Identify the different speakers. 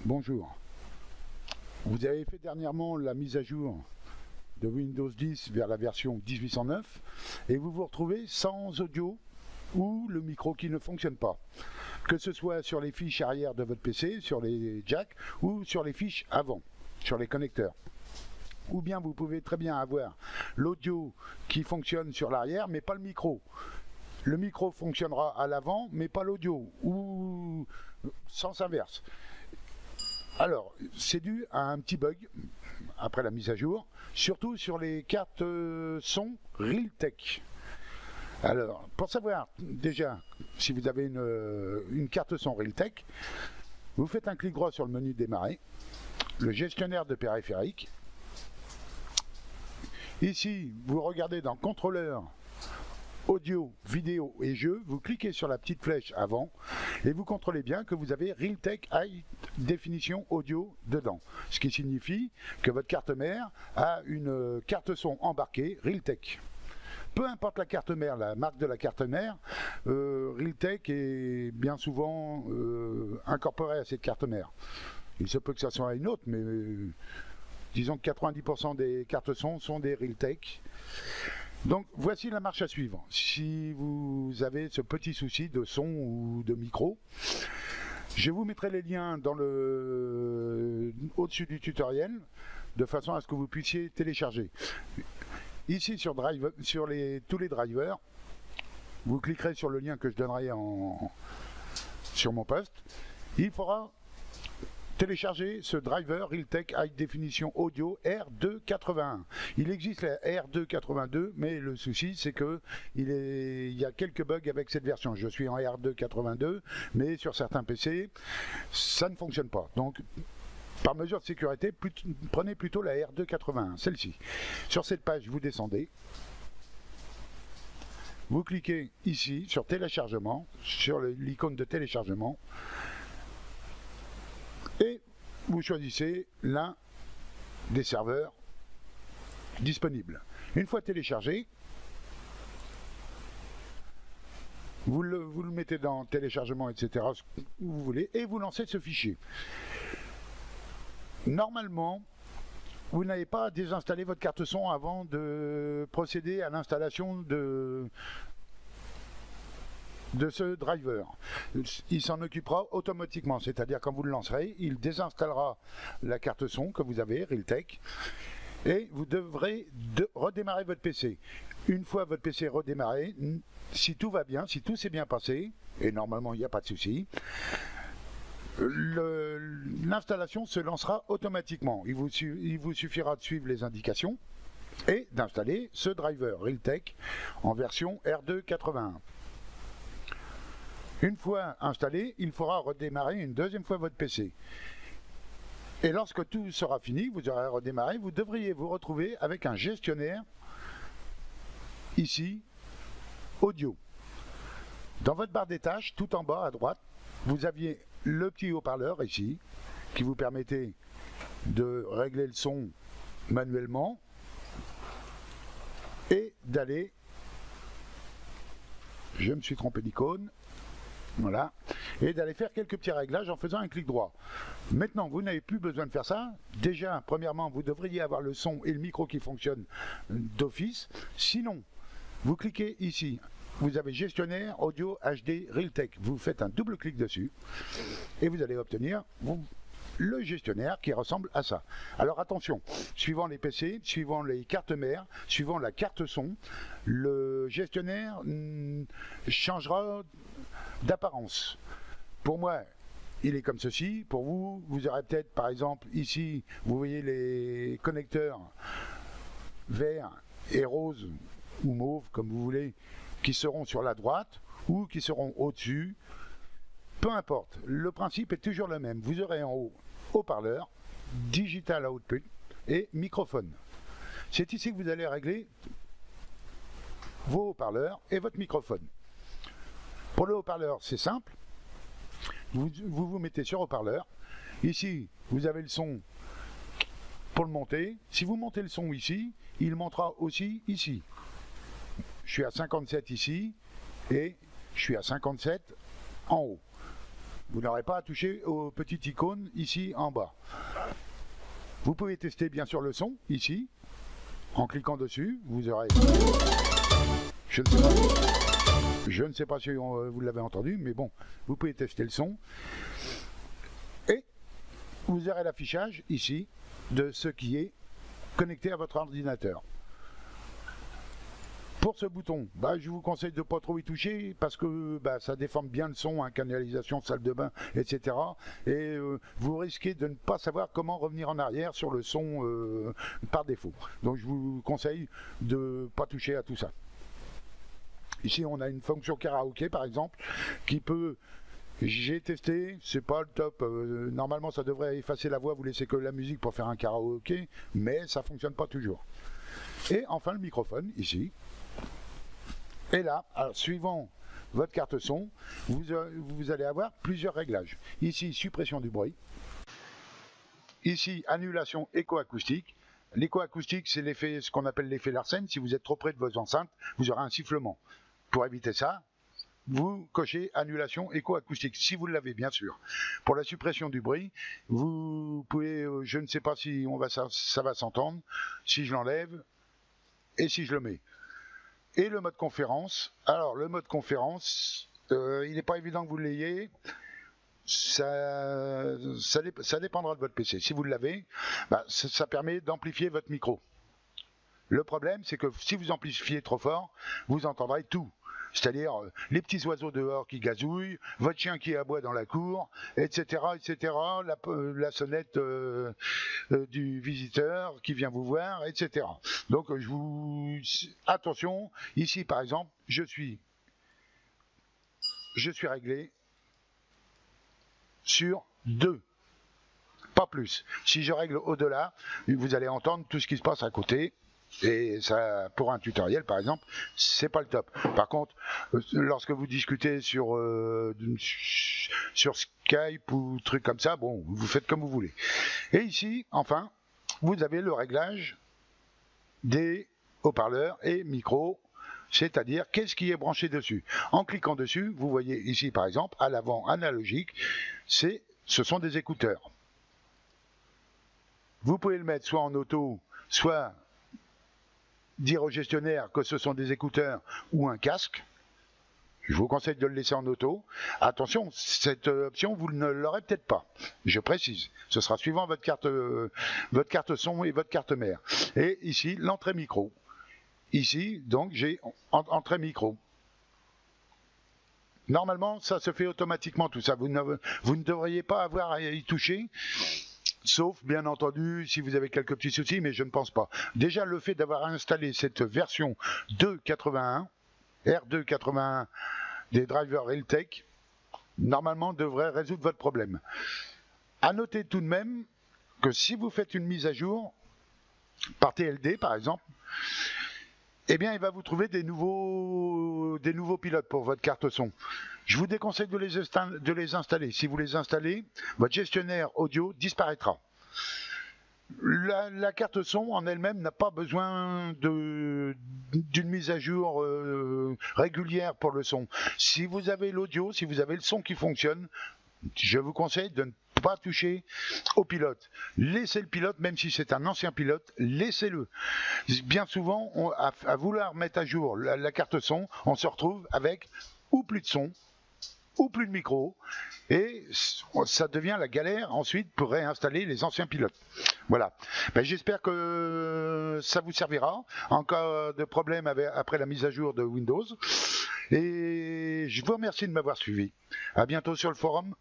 Speaker 1: Bonjour. Vous avez fait dernièrement la mise à jour de Windows 10 vers la version 1809 et vous vous retrouvez sans audio ou le micro qui ne fonctionne pas. Que ce soit sur les fiches arrière de votre PC, sur les jacks ou sur les fiches avant, sur les connecteurs. Ou bien vous pouvez très bien avoir l'audio qui fonctionne sur l'arrière mais pas le micro. Le micro fonctionnera à l'avant mais pas l'audio, ou sens inverse. Alors, c'est dû à un petit bug après la mise à jour, surtout sur les cartes son Realtek. Alors, pour savoir déjà si vous avez une carte son Realtek, vous faites un clic droit sur le menu démarrer, le gestionnaire de périphériques. Ici, vous regardez dans contrôleur audio, vidéo et jeux, vous cliquez sur la petite flèche avant et vous contrôlez bien que vous avez Realtek High Definition Audio dedans. Ce qui signifie que votre carte mère a une carte son embarquée Realtek. Peu importe la carte mère, la marque de la carte mère, Realtek est bien souvent incorporé à cette carte mère. Il se peut que ça soit une autre, mais disons que 90% des cartes son sont des Realtek. Donc voici la marche à suivre. Si vous avez ce petit souci de son ou de micro, je vous mettrai les liens dans au-dessus du tutoriel, de façon à ce que vous puissiez télécharger. Ici sur tous les drivers, vous cliquerez sur le lien que je donnerai sur mon post. Il faudra télécharger ce driver Realtek High Definition Audio R281. Il existe la R282, mais le souci c'est que il y a quelques bugs avec cette version. Je suis en R282, mais sur certains PC, ça ne fonctionne pas. Donc, par mesure de sécurité, prenez plutôt la R281, celle-ci. Sur cette page, vous descendez. Vous cliquez ici sur téléchargement, sur l'icône de téléchargement. Et vous choisissez l'un des serveurs disponibles. Une fois téléchargé, vous le mettez dans téléchargement, etc., où vous voulez, et vous lancez ce fichier. Normalement, vous n'avez pas à désinstaller votre carte son avant de procéder à l'installation de ce driver. Il s'en occupera automatiquement, c'est-à-dire quand vous le lancerez, il désinstallera la carte son que vous avez, Realtek, et vous devrez redémarrer votre PC. Une fois votre PC redémarré, si tout va bien, si tout s'est bien passé, et normalement il n'y a pas de souci, l'installation se lancera automatiquement. Il vous suffira de suivre les indications et d'installer ce driver Realtek en version R281. Une fois installé, il faudra redémarrer une deuxième fois votre PC. Et lorsque tout sera fini, vous aurez redémarré, vous devriez vous retrouver avec un gestionnaire, ici, audio. Dans votre barre des tâches, tout en bas à droite, vous aviez le petit haut-parleur ici, qui vous permettait de régler le son manuellement et d'aller, je me suis trompé d'icône, voilà, et d'aller faire quelques petits réglages en faisant un clic droit. Maintenant, vous n'avez plus besoin de faire ça. Déjà, premièrement, vous devriez avoir le son et le micro qui fonctionnent d'office. Sinon, vous cliquez ici. Vous avez gestionnaire audio HD Realtek. Vous faites un double clic dessus et vous allez obtenir le gestionnaire qui ressemble à ça. Alors attention, suivant les PC, suivant les cartes mères, suivant la carte son, le gestionnaire changera d'apparence. Pour moi, il est comme ceci. Pour vous, vous aurez peut-être, par exemple, ici, vous voyez les connecteurs verts et roses ou mauve, comme vous voulez, qui seront sur la droite ou qui seront au-dessus. Peu importe, le principe est toujours le même. Vous aurez en haut haut-parleur, digital output et microphone. C'est ici que vous allez régler vos haut-parleurs et votre microphone. Pour le haut-parleur, c'est simple. Vous mettez sur haut-parleur. Ici, vous avez le son pour le monter. Si vous montez le son ici, il montera aussi ici. Je suis à 57 ici et je suis à 57 en haut. Vous n'aurez pas à toucher aux petites icônes ici en bas. Vous pouvez tester bien sûr le son ici. En cliquant dessus, vous aurez... Je ne sais pas si vous l'avez entendu, mais bon, vous pouvez tester le son. Et vous aurez l'affichage ici de ce qui est connecté à votre ordinateur. Pour ce bouton, je vous conseille de ne pas trop y toucher parce que ça déforme bien le son, canalisation, salle de bain, etc. Et vous risquez de ne pas savoir comment revenir en arrière sur le son par défaut. Donc je vous conseille de ne pas toucher à tout ça. Ici on a une fonction karaoké par exemple qui peut... J'ai testé, c'est pas le top. Normalement ça devrait effacer la voix, vous laissez que la musique pour faire un karaoké, mais ça fonctionne pas toujours. Et enfin le microphone ici. Et là, alors, suivant votre carte son, vous allez avoir plusieurs réglages. Ici, suppression du bruit. Ici, annulation éco-acoustique. L'éco-acoustique, c'est l'effet, ce qu'on appelle l'effet Larsen. Si vous êtes trop près de vos enceintes, vous aurez un sifflement. Pour éviter ça, vous cochez annulation éco-acoustique, si vous l'avez bien sûr. Pour la suppression du bruit, vous pouvez, je ne sais pas si ça va s'entendre, si je l'enlève et si je le mets. Et le mode conférence, alors le mode conférence, il n'est pas évident que vous l'ayez, ça dépendra de votre PC. Si vous l'avez, ça permet d'amplifier votre micro. Le problème, c'est que si vous amplifiez trop fort, vous entendrez tout. C'est-à-dire les petits oiseaux dehors qui gazouillent, votre chien qui aboie dans la cour, etc., etc., la sonnette du visiteur qui vient vous voir, etc. Donc attention, ici par exemple, je suis réglé sur 2, pas plus. Si je règle au-delà, vous allez entendre tout ce qui se passe à côté. Et ça, pour un tutoriel par exemple, c'est pas le top. Par contre, lorsque vous discutez sur Skype ou trucs comme ça, bon, vous faites comme vous voulez. Et ici, enfin, vous avez le réglage des haut-parleurs et micros, c'est-à-dire qu'est-ce qui est branché dessus. En cliquant dessus, vous voyez ici par exemple, à l'avant analogique, ce sont des écouteurs. Vous pouvez le mettre soit en auto, soit dire au gestionnaire que ce sont des écouteurs ou un casque. Je vous conseille de le laisser en auto. Attention, cette option, vous ne l'aurez peut-être pas. Je précise, ce sera suivant votre carte son et votre carte mère. Et ici, l'entrée micro. Ici, donc, j'ai entrée micro. Normalement, ça se fait automatiquement, tout ça. Vous ne devriez pas avoir à y toucher. Sauf, bien entendu, si vous avez quelques petits soucis, mais je ne pense pas. Déjà, le fait d'avoir installé cette version 2.81, R2.81 des drivers Realtek, normalement, devrait résoudre votre problème. À noter tout de même que si vous faites une mise à jour, par TLD par exemple, eh bien, il va vous trouver des nouveaux pilotes pour votre carte son. Je vous déconseille de les installer. Si vous les installez, votre gestionnaire audio disparaîtra. La carte son en elle-même n'a pas besoin d'une mise à jour régulière pour le son. Si vous avez l'audio, si vous avez le son qui fonctionne, je vous conseille de ne pas toucher au pilote. Laissez le pilote, même si c'est un ancien pilote, laissez-le. Bien souvent, à vouloir mettre à jour la carte son, on se retrouve avec ou plus de son, ou plus de micro, et ça devient la galère ensuite pour réinstaller les anciens pilotes. Voilà. J'espère que ça vous servira en cas de problème après la mise à jour de Windows. Et je vous remercie de m'avoir suivi. À bientôt sur le forum.